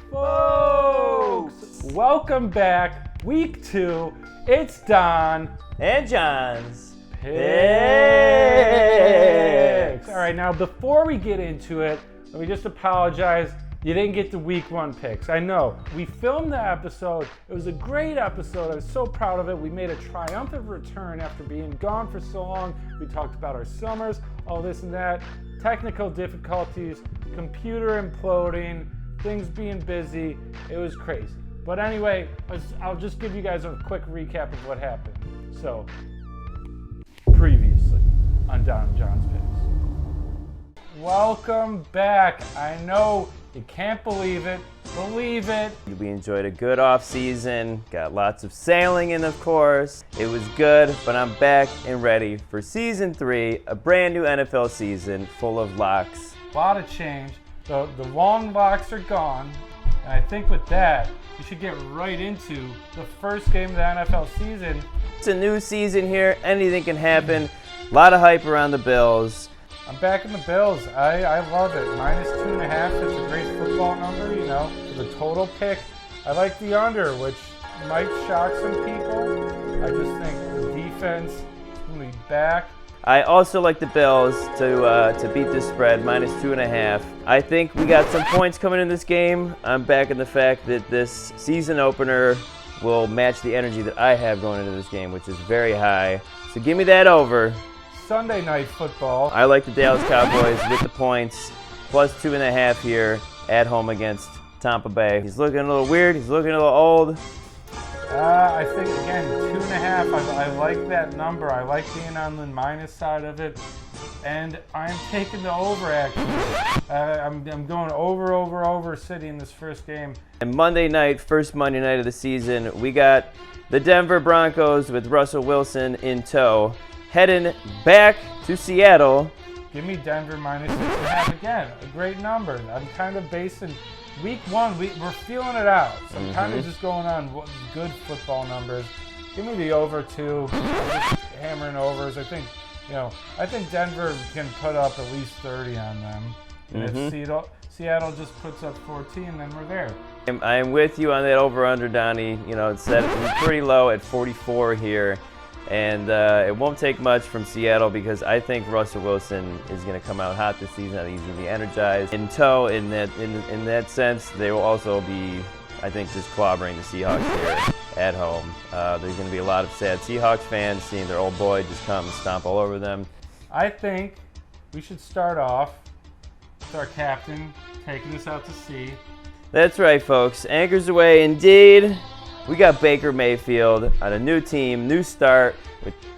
Folks, welcome back. Week 2. It's Don and John's Picks. All right, now before we get into it, let me just apologize. You didn't get the week 1 picks. I know. We filmed the episode. It was a great episode. I was so proud of it. We made a triumphant return after being gone for so long. We talked about our summers, all this and that, technical difficulties, computer imploding, things being busy. It was crazy. But anyway, I'll just give you guys a quick recap of what happened. So, previously on Don and John's Picks. Welcome back. I know you can't believe it. Believe it. We enjoyed a good off season, got lots of sailing in, of course. It was good, but I'm back and ready for season 3, a brand new NFL season full of locks. A lot of change. The long locks are gone. And I think with that, we should get right into the first game of the NFL season. It's a new season here. Anything can happen. A lot of hype around the Bills. I'm back in the Bills. I love it. -2.5. It's a great football number, you know, for the total pick. I like the under, which might shock some people. I just think the defense is going to be back. I also like the Bills to beat this spread, -2.5. I think we got some points coming in this game. I'm backing the fact that this season opener will match the energy that I have going into this game, which is very high. So give me that over. Sunday night football. I like the Dallas Cowboys with the points, +2.5 here at home against Tampa Bay. He's looking a little weird. He's looking a little old. I think, again, 2.5. I like that number. I like being on the minus side of it. And I'm taking the over, actually. I'm going over City in this first game. And Monday night, first Monday night of the season, we got the Denver Broncos with Russell Wilson in tow, heading back to Seattle. Give me Denver -6.5 again. A great number. I'm kind of basing week 1. We're feeling it out. So I'm kind of just going on good football numbers. Give me the over 2. I'm just hammering overs. I think Denver can put up at least 30 on them. And if Seattle just puts up 14, then we're there. I am with you on that over-under, Donnie. You know, it's set pretty low at 44 here. And it won't take much from Seattle because I think Russell Wilson is going to come out hot this season. I think he's going to be energized. In tow, in that sense, they will also be, I think, just clobbering the Seahawks here at home. There's going to be a lot of sad Seahawks fans seeing their old boy just come and stomp all over them. I think we should start off with our captain taking us out to sea. That's right, folks. Anchors away indeed. We got Baker Mayfield on a new team, new start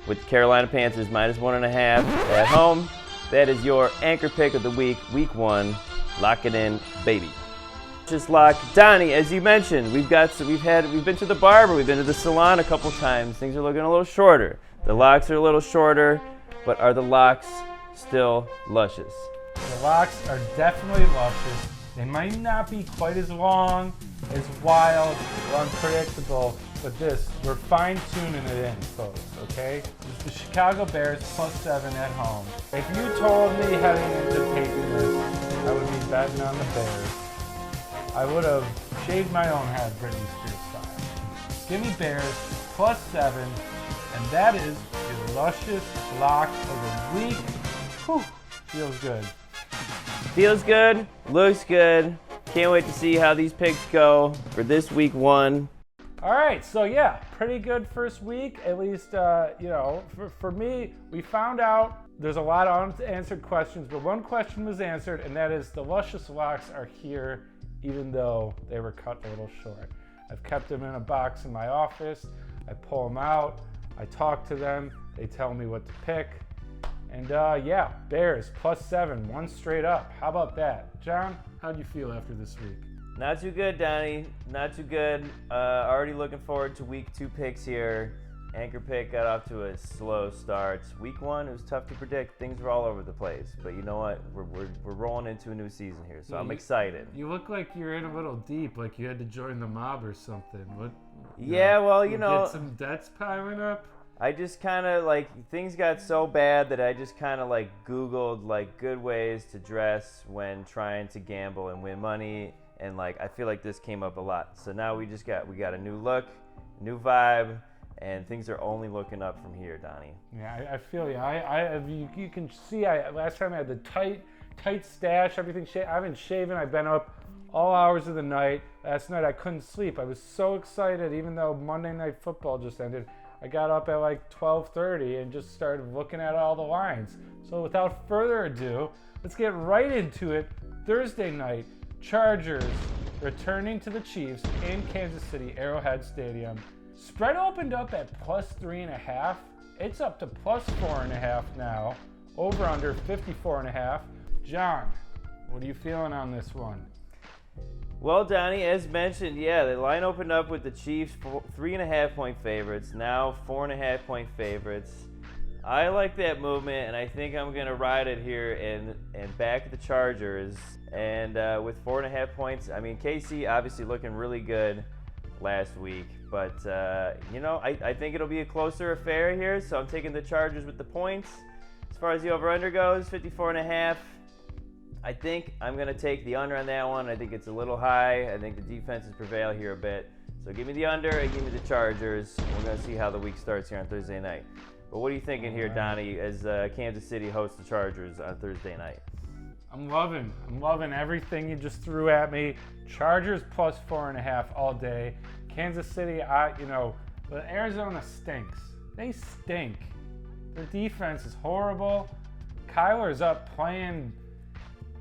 with Carolina Panthers -1.5 at home. That is your anchor pick of the week, week 1. Lock it in, baby. Just lock. Donnie, as you mentioned, we've been to the barber, we've been to the salon a couple times. Things are looking a little shorter. The locks are a little shorter, but are the locks still luscious? The locks are definitely luscious. They might not be quite as long, as wild, or unpredictable, but we're fine-tuning it in, folks, okay? It's the Chicago Bears +7 at home. If you told me heading into taking this, I would be betting on the Bears. I would have shaved my own head, Britney Spears style. Give me Bears +7, and that is your luscious lock of the week. Whew, feels good. Feels good, looks good. Can't wait to see how these picks go for this week 1. All right, so yeah, pretty good first week. At least, for me, we found out there's a lot of unanswered questions, but one question was answered, and that is the luscious locks are here, even though they were cut a little short. I've kept them in a box in my office. I pull them out. I talk to them. They tell me what to pick. And Bears +7, one straight up. How about that? John, how'd you feel after this week? Not too good, Donnie. Not too good. Already looking forward to week 2 picks here. Anchor pick got off to a slow start. Week 1, it was tough to predict. Things were all over the place. But you know what? We're rolling into a new season here, so I'm excited. You look like you're in a little deep, like you had to join the mob or something. Yeah, well, Get some debts piling up. I just kind of things got so bad that I just kind of Googled good ways to dress when trying to gamble and win money, and I feel like this came up a lot. So now we got a new look, new vibe, and things are only looking up from here, Donnie. Yeah, I feel you. You can see. Last time I had the tight stash, everything. I've been shaving. I've been up all hours of the night. Last night I couldn't sleep. I was so excited, even though Monday Night Football just ended. I got up at 12:30 and just started looking at all the lines. So without further ado, let's get right into it. Thursday night, Chargers returning to the Chiefs in Kansas City, Arrowhead Stadium. Spread opened up at +3.5. It's up to +4.5 now. Over under 54.5. John, what are you feeling on this one? Well, Donnie, as mentioned, the line opened up with the Chiefs 3.5-point favorites, now 4.5-point favorites. I like that movement, and I think I'm going to ride it here and back the Chargers. And with 4.5 points, I mean, KC obviously looking really good last week. But, I think it'll be a closer affair here, so I'm taking the Chargers with the points. As far as the over-under goes, 54.5. I think I'm going to take the under on that one. I think it's a little high. I think the defenses prevail here a bit. So give me the under and give me the Chargers. We're going to see how the week starts here on Thursday night. But what are you thinking here, Donnie, as Kansas City hosts the Chargers on Thursday night? I'm loving everything you just threw at me. Chargers +4.5 all day. Kansas City, but Arizona stinks. They stink. Their defense is horrible. Kyler's up playing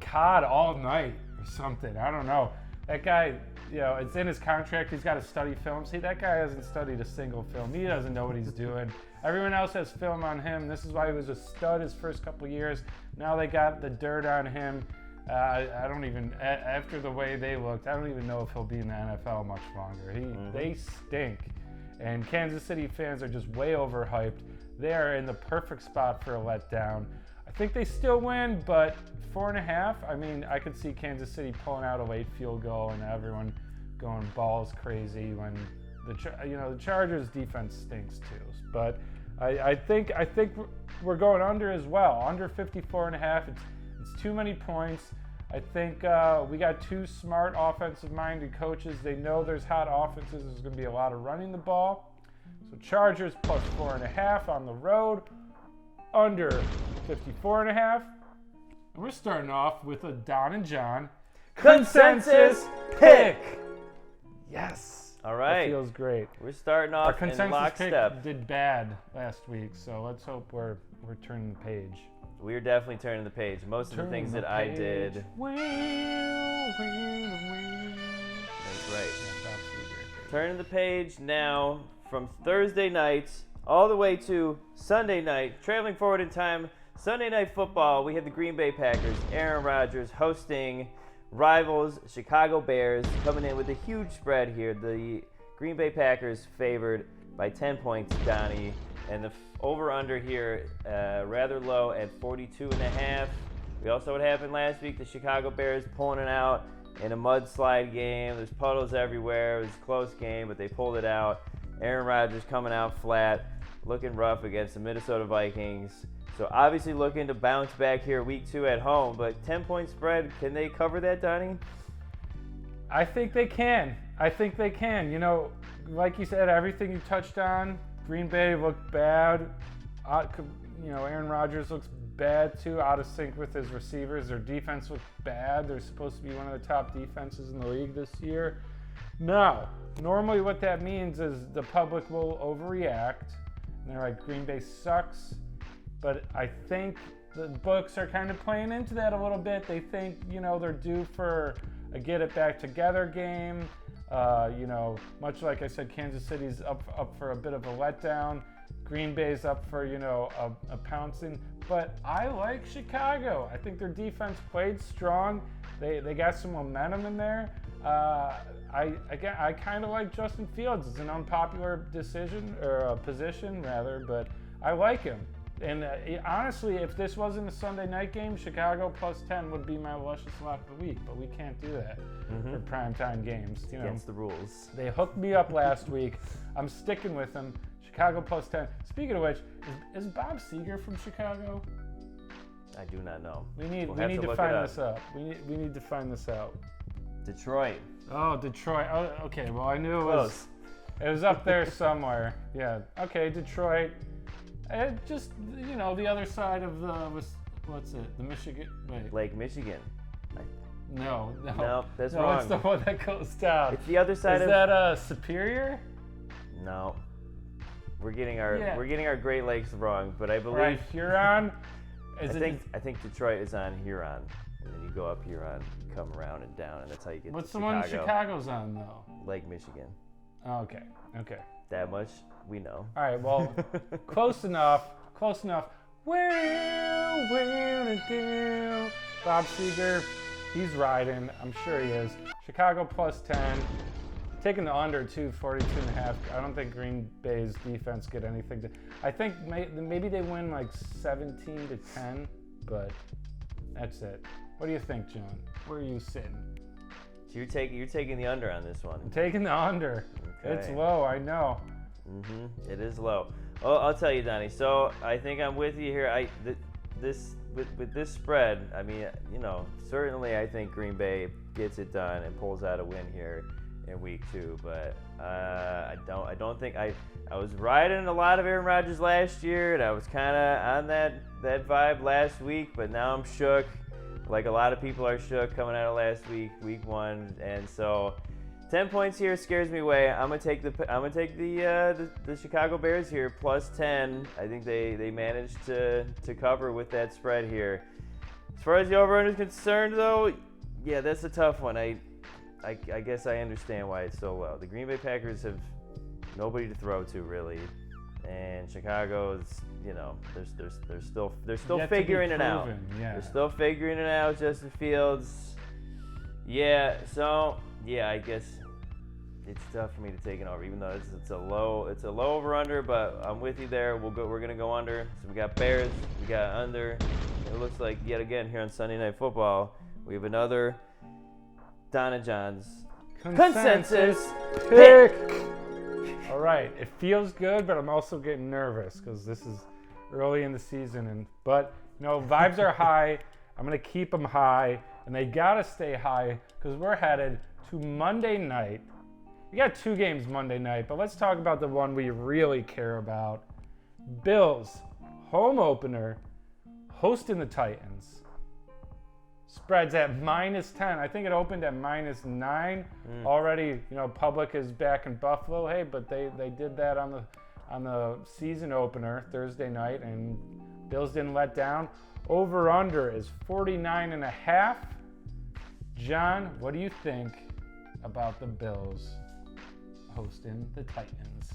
COD all night or something. I don't know. That guy, it's in his contract. He's got to study film. See, that guy hasn't studied a single film. He doesn't know what he's doing. Everyone else has film on him. This is why he was a stud his first couple years. Now they got the dirt on him. I don't even, after the way they looked, I don't even know if he'll be in the NFL much longer. They stink. And Kansas City fans are just way overhyped. They are in the perfect spot for a letdown. I think they still win, but 4.5, I mean, I could see Kansas City pulling out a late field goal and everyone going balls crazy when the Chargers defense stinks too. But I think we're going under as well. Under 54.5. It's too many points. I think we got two smart offensive-minded coaches. They know there's hot offenses. There's going to be a lot of running the ball. So Chargers +4.5 on the road. Under 54.5. And we're starting off with a Don and John consensus pick. Yes. All right. That feels great. We're starting off in lockstep. Our consensus pick did bad last week, so let's hope we're turning the page. We're definitely turning the page. Most of the things that I did. That's right. Yeah, Turning the page now from Thursday night all the way to Sunday night. Traveling forward in time, Sunday Night Football, we have the Green Bay Packers, Aaron Rodgers hosting rivals Chicago Bears, coming in with a huge spread here. The Green Bay Packers favored by 10 points, Donnie. And the over-under here rather low at 42.5. We also what happened last week, the Chicago Bears pulling it out in a mudslide game. There's puddles everywhere. It was a close game, but they pulled it out. Aaron Rodgers coming out flat, looking rough against the Minnesota Vikings. So obviously looking to bounce back here week 2 at home, but 10-point spread, can they cover that, Donnie? I think they can. Like you said, everything you touched on, Green Bay looked bad. Aaron Rodgers looks bad too, out of sync with his receivers. Their defense looked bad. They're supposed to be one of the top defenses in the league this year. Now, normally what that means is the public will overreact. And they're like, Green Bay sucks. But I think the books are kind of playing into that a little bit. They think, they're due for a get it back together game. Much like I said, Kansas City's up for a bit of a letdown. Green Bay's up for, a pouncing. But I like Chicago. I think their defense played strong. They got some momentum in there. I kind of like Justin Fields. It's an unpopular decision, or position rather, but I like him. And honestly, if this wasn't a Sunday night game, Chicago plus 10 would be my luscious lock of the week. But we can't do that for primetime games. You know, Against the rules. they hooked me up last week. I'm sticking with them. Chicago plus 10. Speaking of which, is Bob Seger from Chicago? I do not know. We need We'll have to look find it up. this up. We need to find this out. Detroit. Oh, Detroit. Oh, okay. Well, I knew Close. it was up there somewhere. Yeah. Okay, Detroit. Just, you know, the other side of the, what's it? The Michigan. Wait. Lake Michigan. No. No, that's no, wrong. it's the one that goes down. It's the other side Is of. that Superior? No. We're getting our Great Lakes wrong, but I believe. Right, Huron. I think Detroit is on Huron, and then you go up Huron, you come around and down, and that's how you get What's to the one Chicago's on though? Lake Michigan. Oh, okay. That much we know. All right. Well, close enough. Well, to do. Bob Seger, he's riding. I'm sure he is. Chicago plus 10. Taking the under too, 42.5. I don't think Green Bay's defense get anything to. I think maybe they win like 17-10, but that's it. What do you think, John? Where are you sitting? So you're taking the under on this one. I'm taking the under. Okay. It's low, I know. It is low. Oh, I'll tell you, Donnie. So I think I'm with you here. With this spread, I mean, you know, certainly I think Green Bay gets it done and pulls out a win here in week 2. But I don't think I was riding a lot of Aaron Rodgers last year, and I was kind of on that vibe last week. But now I'm shook, like a lot of people are shook coming out of last week 1, and so 10 points here scares me away. I'm gonna take the Chicago Bears here plus 10. I think they managed to cover with that spread here. As far as the over-under is concerned, though, yeah, that's a tough one. I guess I understand why it's so low. The Green Bay Packers have nobody to throw to really, and Chicago's, you know, they're still Yet figuring to it be out. proven, yeah. They're still figuring it out. Justin Fields. Yeah. So yeah, I guess it's tough for me to take an over, even though it's a low over under. But I'm with you there. We're gonna go under. So we got Bears. We got under. It looks like yet again here on Sunday Night Football we have another Donna John's consensus pick. All right, it feels good, but I'm also getting nervous because this is early in the season. But you know, vibes are high. I'm gonna keep them high, and they gotta stay high because we're headed to Monday night. We got 2 games Monday night, but let's talk about the one we really care about. Bills, home opener, hosting the Titans. Spreads at -10. I think it opened at -9. Already, you know, public is back in Buffalo. Hey, but they did that on the season opener Thursday night, and Bills didn't let down. Over under is 49.5. John, what do you think about the Bills hosting the Titans?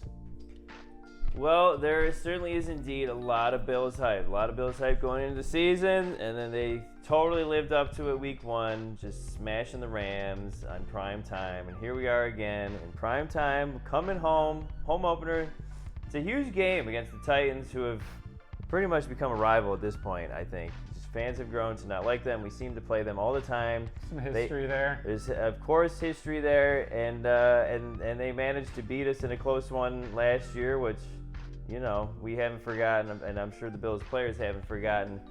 Well, there certainly is indeed a lot of Bills hype. A lot of Bills hype going into the season, and then they totally lived up to it week 1, just smashing the Rams on prime time. And here we are again in prime time, coming home opener. It's a huge game against the Titans, who have pretty much become a rival at this point, I think. Just fans have grown to not like them. We seem to play them all the time. Some history there. There's, of course, history there, and they managed to beat us in a close one last year, which, you know, we haven't forgotten, and I'm sure the Bills players haven't forgotten.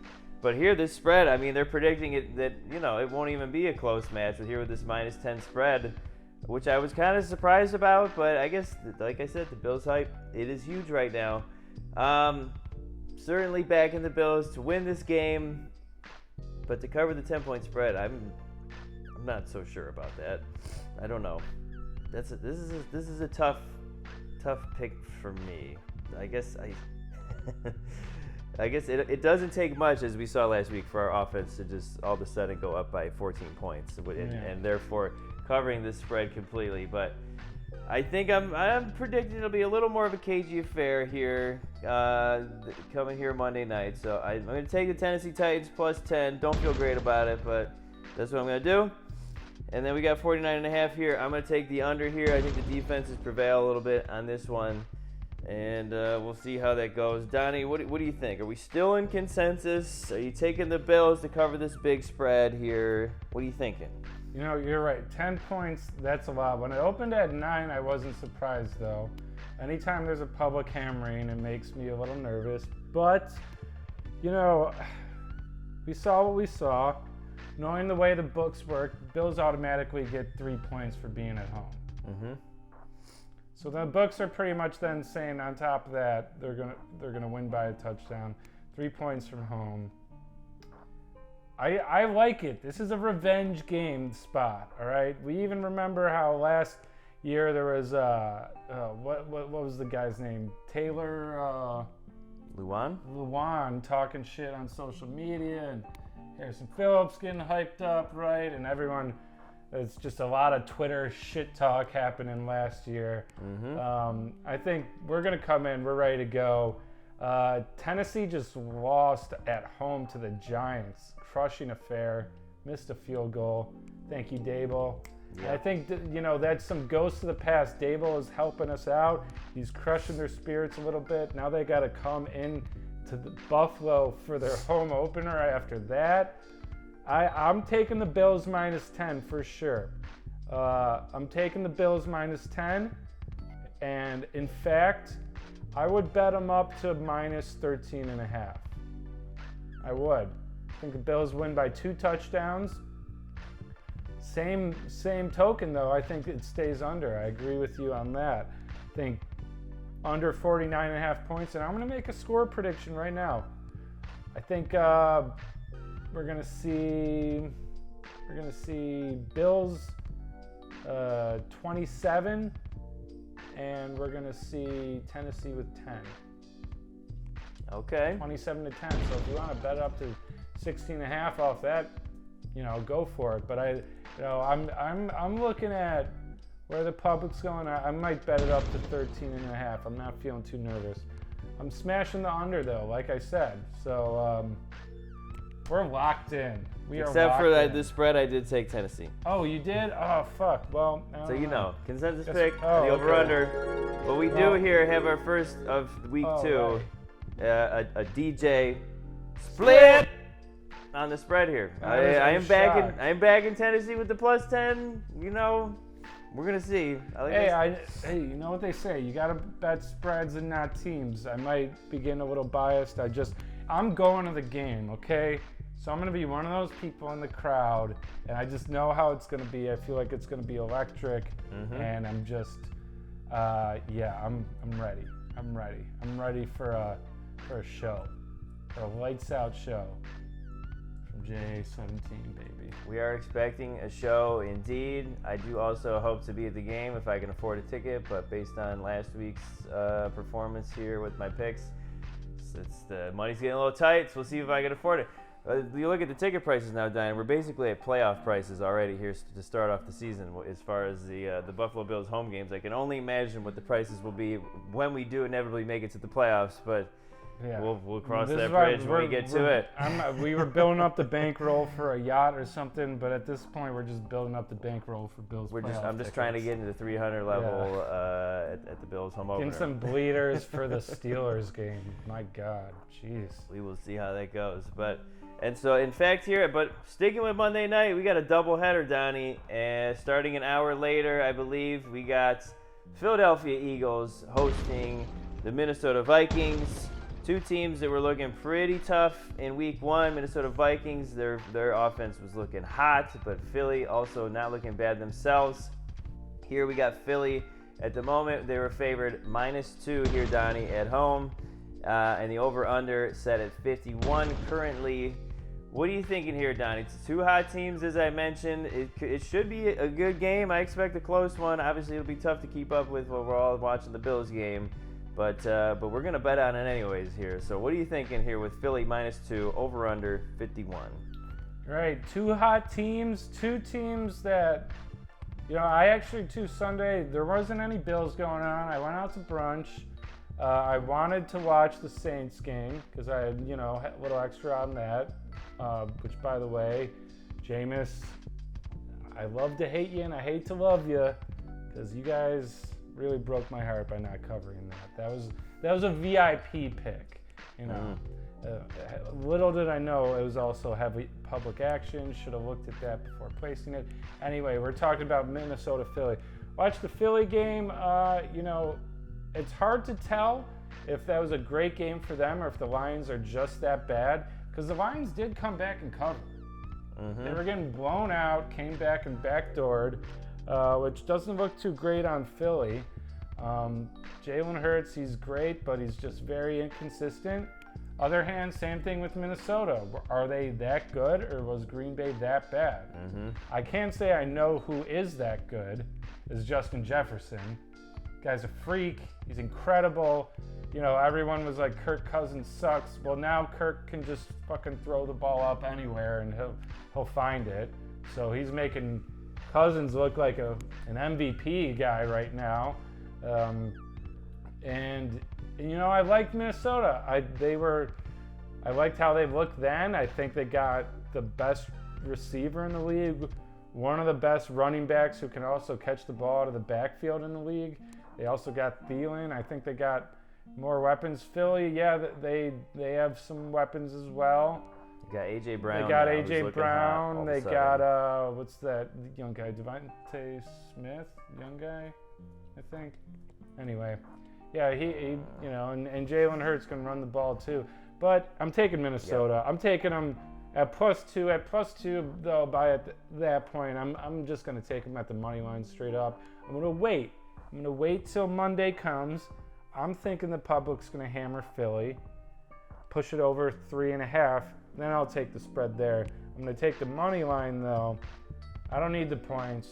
But here, this spread, I mean, they're predicting it that, you know, it won't even be a close match with this -10 spread, which I was kind of surprised about. But I guess, like I said, the Bills hype, it is huge right now. Certainly backing the Bills to win this game, but to cover the 10-point spread, I'm not so sure about that. I don't know. This is a tough pick for me. I guess it doesn't take much, as we saw last week, for our offense to just all of a sudden go up by 14 points, and therefore covering this spread completely. But I think I'm predicting it'll be a little more of a cagey affair here, coming here Monday night. So I'm going to take the Tennessee Titans plus 10. Don't feel great about it, but that's what I'm going to do. And then we got 49.5 here. I'm going to take the under here. I think the defenses prevail a little bit on this one. And we'll see how that goes. Donnie, what do you think? Are we still in consensus? Are you taking the Bills to cover this big spread here? What are you thinking? You know, you're right. 10 points, that's a lot. When it opened at 9, I wasn't surprised, though. Anytime there's a public hammering, it makes me a little nervous. But, you know, we saw what we saw. Knowing the way the books work, Bills automatically get 3 points for being at home. Mm-hmm. So the books are pretty much then saying on top of that, they're gonna win by a touchdown. 3 points from home. I like it. This is a revenge game spot, all right? We even remember how last year there was, what was the guy's name? Taylor... Luan talking shit on social media, and Harrison Phillips getting hyped up, right? And everyone, it's just a lot of Twitter shit talk happening last year. Mm-hmm. I think we're going to come in, we're ready to go. Tennessee just lost at home to the Giants, crushing affair, missed a field goal. Thank you, Dable. Yeah. I think that, you know, that's some ghosts of the past. Dable is helping us out. He's crushing their spirits a little bit. Now they got to come in to the Buffalo for their home opener after that. I'm taking the Bills minus 10 for sure. I'm taking the Bills minus 10. And in fact, I would bet them up to minus 13.5. I would. I think the Bills win by 2 touchdowns. Same token, though, I think it stays under. I agree with you on that. I think under 49.5 points, and I'm going to make a score prediction right now. I think we're going to see Bills 27, and we're going to see Tennessee with 10. Okay. 27 to 10. So if you want to bet up to 16.5 off that, you know, go for it. But I'm looking at where the public's going. I might bet it up to 13.5. I'm not feeling too nervous. I'm smashing the under though, like I said. So we're locked in. Except for that, this spread, I did take Tennessee. Oh, you did? Oh, fuck. Well, so you know, consensus Yes. pick, Oh, the over/under. okay. What we do here, have our first of week 2, right. a DJ split on the spread here. I am backing Tennessee with the plus 10. You know, we're gonna see. Hey, you know what they say? You gotta bet spreads and not teams. I might be getting a little biased. I'm going to the game, okay? So I'm gonna be one of those people in the crowd, and I just know how it's gonna be. I feel like it's gonna be electric, and I'm just, I'm ready. I'm ready for a show, for a lights out show from JA17, baby. We are expecting a show indeed. I do also hope to be at the game if I can afford a ticket, but based on last week's performance here with my picks, the money's getting a little tight, so we'll see if I can afford it. You look at the ticket prices now, Diane. We're basically at playoff prices already here to start off the season as far as the Buffalo Bills home games. I can only imagine what the prices will be when we do inevitably make it to the playoffs, but yeah. we'll cross that bridge when we get to it. We were building up the bankroll for a yacht or something, but at this point, we're just building up the bankroll for Bills. I'm just trying to get into the 300 level at the Bills home opener. Getting some bleeders for the Steelers game. My God, jeez. We will see how that goes, And so, in fact, but sticking with Monday night, we got a doubleheader, Donnie. And starting an hour later, I believe, we got Philadelphia Eagles hosting the Minnesota Vikings. 2 teams that were looking pretty tough in week 1. Minnesota Vikings, their offense was looking hot, but Philly also not looking bad themselves. Here we got Philly. At the moment, they were favored -2 here, Donnie, at home. And the over-under set at 51 currently. What are you thinking here, Donnie? It's 2 hot teams, as I mentioned. It should be a good game. I expect a close one. Obviously, it'll be tough to keep up with while we're all watching the Bills game. But we're going to bet on it anyways here. So what are you thinking here with Philly -2, over-under 51? Right, 2 hot teams, 2 teams that, I actually, too, Sunday, there wasn't any Bills going on. I went out to brunch. I wanted to watch the Saints game because I had, a little extra on that, which, by the way, Jameis, I love to hate you and I hate to love you because you guys really broke my heart by not covering that. That was a VIP pick, you know. Little did I know it was also heavy public action. Should have looked at that before placing it. Anyway, we're talking about Minnesota Philly. Watch the Philly game. You know, it's hard to tell if that was a great game for them or if the Lions are just that bad, because the Lions did come back and cover. They were getting blown out, came back and backdoored, which doesn't look too great on Philly. Jalen Hurts, he's great, but he's just very inconsistent. Other hand, same thing with Minnesota. Are they that good, or was Green Bay that bad? I can't say I know who is that good. Is Justin Jefferson. Guy's a freak. He's incredible. You know, everyone was like, Kirk Cousins sucks. Well, now Kirk can just fucking throw the ball up anywhere and he'll find it. So he's making Cousins look like an MVP guy right now. And you know, I liked Minnesota. I liked how they looked then. I think they got the best receiver in the league, one of the best running backs who can also catch the ball out of the backfield in the league. They also got Thielen. I think they got more weapons. Philly, yeah, they have some weapons as well. You got A.J. Brown. They got A.J. Brown. They got, what's that young guy? Devontae Smith, young guy, I think. Anyway, yeah, he you know, and Jalen Hurts can run the ball too. But I'm taking Minnesota. Yep. I'm taking them at +2. At +2, though, by that point, I'm just going to take them at the money line straight up. I'm going to wait. I'm going to wait till Monday comes. I'm thinking the public's going to hammer Philly, push it over 3.5. Then I'll take the spread there. I'm going to take the money line, though. I don't need the points.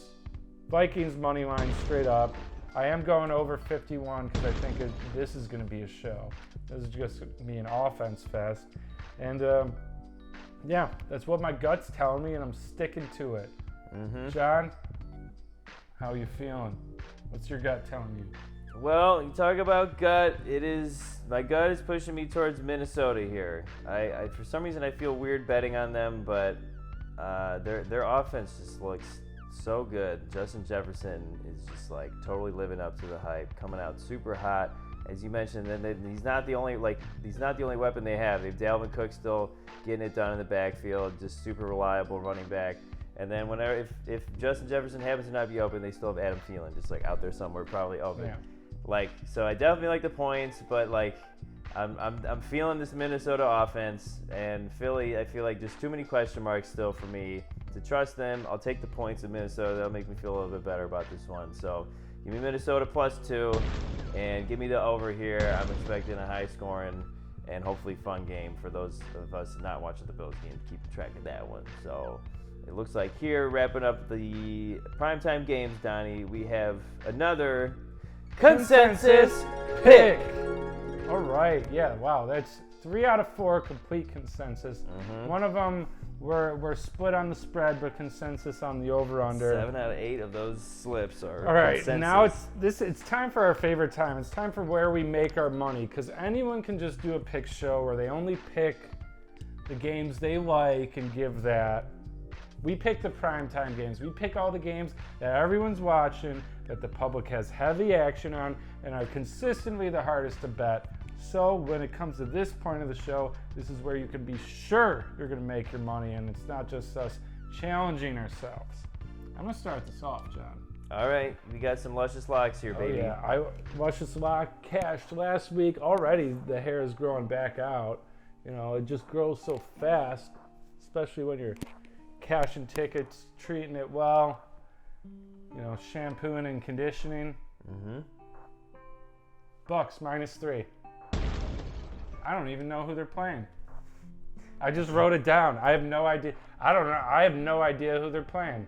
Vikings money line straight up. I am going over 51 because I think this is going to be a show. This is just going to be an offense fest. And yeah, that's what my gut's telling me, and I'm sticking to it. John, how are you feeling? What's your gut telling you? Well, you talk about gut. My gut is pushing me towards Minnesota here. I for some reason I feel weird betting on them, but their offense just looks so good. Justin Jefferson is just like totally living up to the hype, coming out super hot. As you mentioned, he's not the only weapon they have. They have Dalvin Cook still getting it done in the backfield, just super reliable running back. And then if Justin Jefferson happens to not be open, they still have Adam Thielen just like out there somewhere, probably open. Yeah. Like, so I definitely like the points, but like I'm feeling this Minnesota offense, and Philly, I feel like there's too many question marks still for me to trust them. I'll take the points of Minnesota. That'll make me feel a little bit better about this one. So give me Minnesota +2 and give me the over here. I'm expecting a high scoring and hopefully fun game for those of us not watching the Bills game, keeping track of that one. So it looks like here, wrapping up the primetime games, Donnie, we have another consensus pick. All right, yeah, wow, that's 3 out of 4 complete consensus. One of them we're split on the spread, but consensus on the over/under. 7 out of 8 of those slips are all right. consensus. Now it's time for our favorite time. It's time for where we make our money, because anyone can just do a pick show where they only pick the games they like and give that. We pick the primetime games. We pick all the games that everyone's watching, that the public has heavy action on, and are consistently the hardest to bet. So when it comes to this point of the show, this is where you can be sure you're going to make your money, and it's not just us challenging ourselves. I'm going to start this off, John. All right, we got some luscious locks here, baby. Yeah, luscious lock cashed last week. Already the hair is growing back out. You know, it just grows so fast, especially when you're cashing tickets, treating it well, you know, shampooing and conditioning. Bucks -3. I don't even know who they're playing. I just wrote it down. I have no idea. I don't know. I have no idea who they're playing.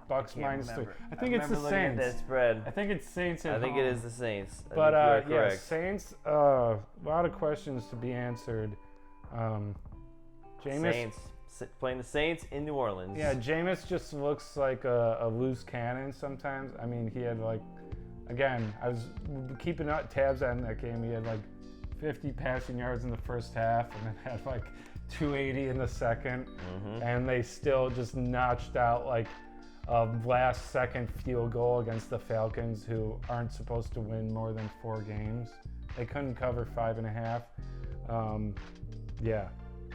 Bucks -3. I think it's the Saints. That spread. I think it's Saints at home. I think it is the Saints. But yeah, Saints. A lot of questions to be answered. Jameis. Saints playing the Saints in New Orleans. Yeah, Jameis just looks like a loose cannon sometimes. I mean, he had like, again, I was keeping tabs on that game. He had like 50 passing yards in the first half, and then had like 280 in the second, and they still just notched out like a last-second field goal against the Falcons, who aren't supposed to win more than 4 games. They couldn't cover 5.5. Yeah.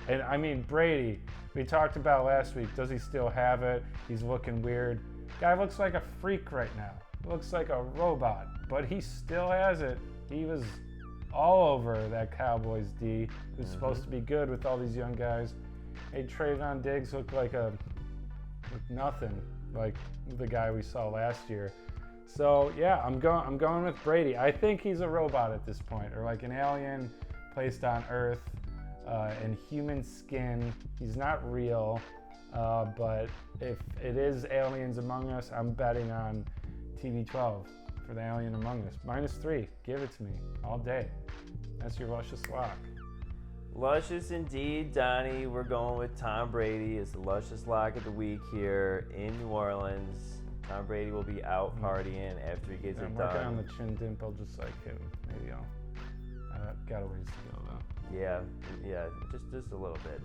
And I mean, Brady, we talked about last week. Does he still have it? He's looking weird. Guy looks like a freak right now. Looks like a robot, but he still has it. He was all over that Cowboys D, who's supposed to be good with all these young guys. Hey, Trayvon Diggs looked like nothing, like the guy we saw last year. So yeah, I'm going with Brady. I think he's a robot at this point, or like an alien placed on Earth in human skin. He's not real, but if it is aliens among us, I'm betting on TB12 for the alien among us. -3, give it to me all day. That's your luscious lock. Luscious indeed, Donnie. We're going with Tom Brady as the luscious lock of the week here in New Orleans. Tom Brady will be out partying after he gets it I'm done. working on the chin dimple just like him. Maybe I'll got a ways to go though. Yeah, just a little bit.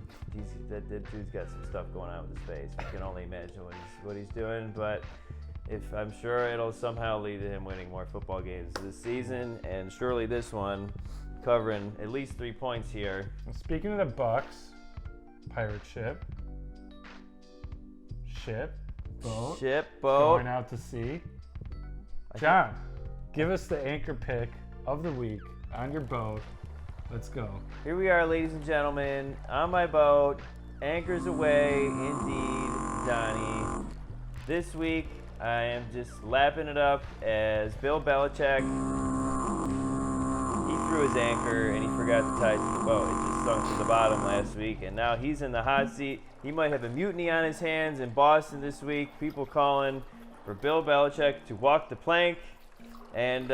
That dude's got some stuff going on with his face. We can only imagine what he's doing, but I'm sure it'll somehow lead to him winning more football games this season, and surely this one, covering at least 3 points here. And speaking of the Bucks, pirate boat, going out to sea. John, give us the anchor pick of the week on your boat. Let's go. Here we are, ladies and gentlemen, on my boat, anchors away, indeed, Donnie. This week, I am just lapping it up as Bill Belichick. He threw his anchor and he forgot to tie it to the boat. It just sunk to the bottom last week, and now he's in the hot seat. He might have a mutiny on his hands in Boston this week. People calling for Bill Belichick to walk the plank. And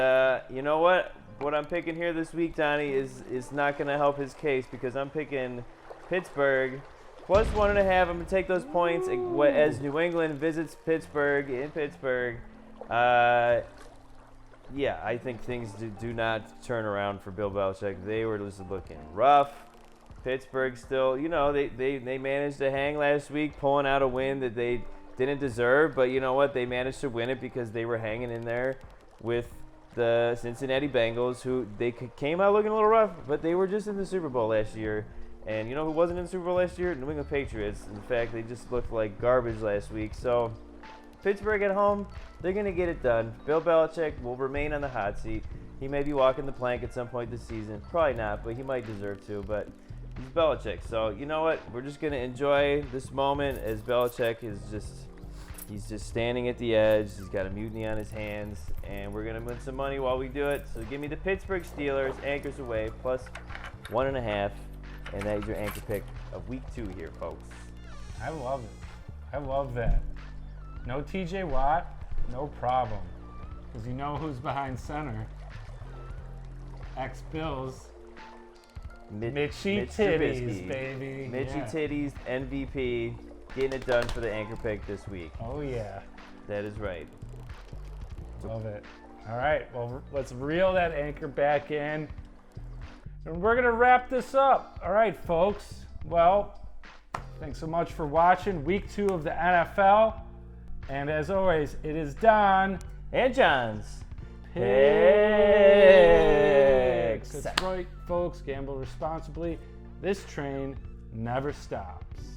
you know what? What I'm picking here this week, Donnie, is not going to help his case, because I'm picking Pittsburgh plus 1.5. I'm going to take those points as New England visits Pittsburgh in Pittsburgh. Yeah, I think things do not turn around for Bill Belichick. They were just looking rough. Pittsburgh still, they managed to hang last week, pulling out a win that they didn't deserve. But you know what? They managed to win it because they were hanging in there with the Cincinnati Bengals, who they came out looking a little rough, but they were just in the Super Bowl last year. And you know who wasn't in the Super Bowl last year? New England Patriots. In fact, they just looked like garbage last week. So Pittsburgh at home, they're going to get it done. Bill Belichick will remain on the hot seat. He may be walking the plank at some point this season. Probably not, but he might deserve to. But he's Belichick. So you know what? We're just going to enjoy this moment as Belichick is he's just standing at the edge. He's got a mutiny on his hands, and we're going to win some money while we do it. So give me the Pittsburgh Steelers, anchors away, plus 1.5. And that is your anchor pick of week 2 here, folks. I love it. I love that. No TJ Watt, no problem. Because you know who's behind center? Ex-Bills. Mitchie Titties, Trubisky. baby. Mitchie Titties, MVP, getting it done for the anchor pick this week. Oh, yeah. That is right. Love it. All right, well, let's reel that anchor back in. And we're going to wrap this up. All right, folks. Well, thanks so much for watching week 2 of the NFL. And as always, it is Don And John's Picks. That's right, folks. Gamble responsibly. This train never stops.